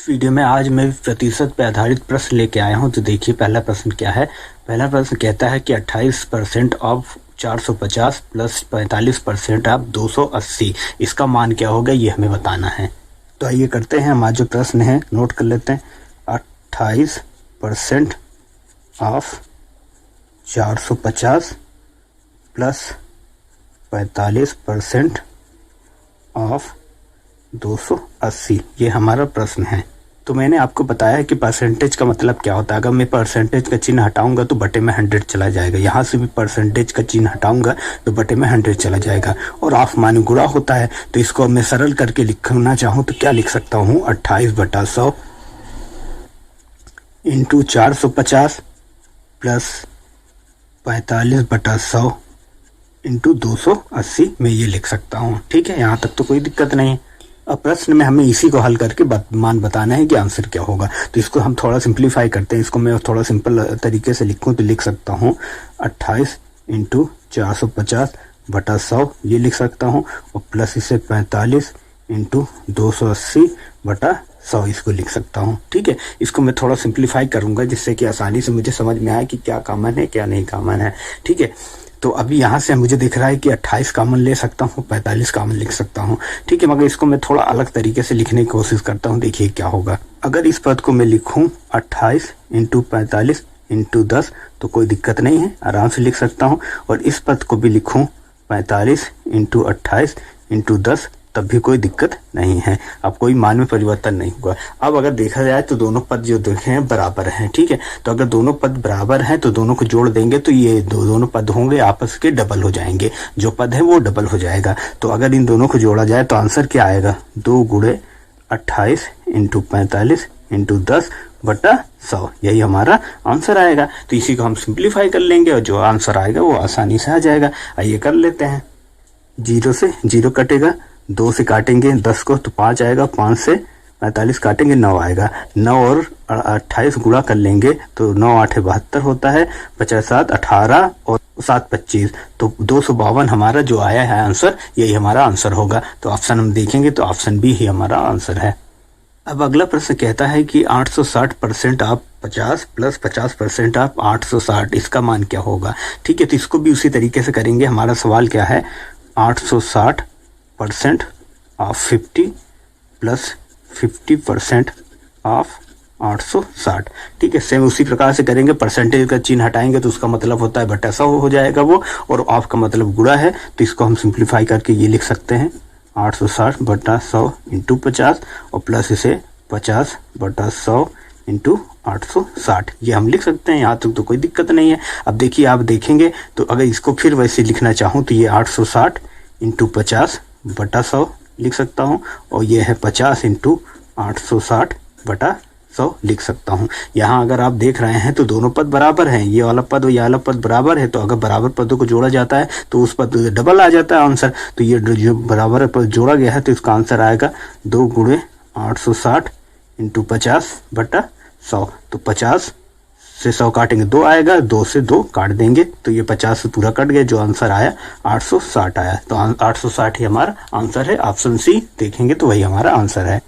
Video में आज मैं प्रतिशत पे आधारित प्रश्न लेके आया हूं। तो देखिए पहला प्रश्न क्या है। पहला प्रश्न कहता है कि 28% ऑफ 450 प्लस 45% ऑफ 280 इसका मान क्या होगा, ये हमें बताना है। तो आइए करते हैं। हमारा जो प्रश्न है नोट कर लेते हैं। 28% ऑफ 450 प्लस 45% ऑफ 280 ये हमारा प्रश्न है। तो मैंने आपको बताया कि परसेंटेज का मतलब क्या होता है। अगर मैं परसेंटेज का चिन्ह हटाऊंगा तो बटे में 100 चला जाएगा। यहाँ से भी परसेंटेज का चिन्ह हटाऊंगा तो बटे में 100 चला जाएगा। और ऑफ माने गुणा होता है, तो इसको मैं सरल करके लिखना चाहूँ तो क्या लिख सकता हूँ, 28/100 इंटू 450 प्लस 45/100 इंटू 280 में ये लिख सकता हूँ। ठीक है, यहाँ तक तो कोई दिक्कत नहीं है। अब प्रश्न में हमें इसी को हल करके मान बताना है कि आंसर क्या होगा। तो इसको हम थोड़ा सिंप्लीफाई करते हैं। इसको मैं थोड़ा सिंपल तरीके से लिखूं तो लिख सकता हूँ 28 इंटू 450/100 ये लिख सकता हूँ, और प्लस इसे 45 इंटू 280/100 इसको लिख सकता हूँ। ठीक है, इसको मैं थोड़ा सिंप्लीफाई करूंगा जिससे कि आसानी से मुझे समझ में आए कि क्या कॉमन है क्या नहीं कॉमन है। ठीक है, तो अभी यहाँ से मुझे दिख रहा है कि 28 कॉमन ले सकता हूँ, 45 कॉमन लिख सकता हूँ। ठीक है, मगर इसको मैं थोड़ा अलग तरीके से लिखने की कोशिश करता हूँ। देखिए क्या होगा। अगर इस पद को मैं लिखूँ 28 इंटू 45 इंटू 10 तो कोई दिक्कत नहीं है, आराम से लिख सकता हूँ। और इस पद को भी लिखूँ 45 इंटू 28 इंटू 10 तब भी कोई दिक्कत नहीं है। अब कोई मान में परिवर्तन नहीं हुआ। अब अगर देखा जाए तो दोनों पद जो देखे हैं बराबर हैं। ठीक है, तो अगर दोनों पद बराबर हैं तो दोनों को जोड़ देंगे तो ये दोनों पद होंगे आपस के डबल हो जाएंगे। जो पद है वो डबल हो जाएगा। तो अगर इन दोनों को जोड़ा जाए तो आंसर क्या आएगा, 2 गुणे 28 इंटू 45 इंटू 10/100 यही हमारा आंसर आएगा। तो इसी को हम सिंप्लीफाई कर लेंगे और जो आंसर आएगा वो आसानी से आ जाएगा। आइए कर लेते हैं। 0 से 0 कटेगा, 2 से काटेंगे 10 को तो 5 आएगा, 5 से 45 काटेंगे 9 आएगा। 9 और 28 गुणा कर लेंगे तो 9 8 72 होता है, 50 7 18 और 7 25 तो 252 हमारा जो आया है आंसर यही हमारा आंसर होगा। तो ऑप्शन हम देखेंगे तो ऑप्शन बी ही हमारा आंसर है। अब अगला प्रश्न कहता है कि 860% ऑफ 50 प्लस 50% ऑफ 860 इसका मान क्या होगा। ठीक है, तो इसको भी उसी तरीके से करेंगे। हमारा सवाल क्या है, 860% ऑफ 50 प्लस 50% ऑफ 860। ठीक है, सेम उसी प्रकार से करेंगे। परसेंटेज का चिन्ह हटाएंगे तो उसका मतलब होता है बटा 100 हो जाएगा वो, और ऑफ का मतलब गुणा है। तो इसको हम सिंप्लीफाई करके ये लिख सकते हैं 860/100 इंटू 50 और प्लस इसे 50/100 इंटू 860 ये हम लिख सकते हैं। यहाँ तक तो कोई दिक्कत नहीं है। अब देखिए आप देखेंगे तो अगर इसको फिर वैसे लिखना चाहूँ तो ये 860 इंटू 50/100 लिख सकता हूँ, और ये है 50 इंटू 860/100 लिख सकता हूँ। यहाँ अगर आप देख रहे हैं तो दोनों पद बराबर हैं, ये वाला पद और ये वाला पद बराबर है। तो अगर बराबर पदों को जोड़ा जाता है तो उस पद डबल आ जाता है आंसर। तो ये जो बराबर पद जोड़ा गया है तो इसका आंसर आएगा 2 गुणे 860 इंटू 50/100। तो 50 से 100 काटेंगे 2 आएगा, 2 से 2 काट देंगे तो ये 50 से पूरा कट गया। जो आंसर आया 860 आया। तो 860 ही हमारा आंसर है। ऑप्शन सी देखेंगे तो वही हमारा आंसर है।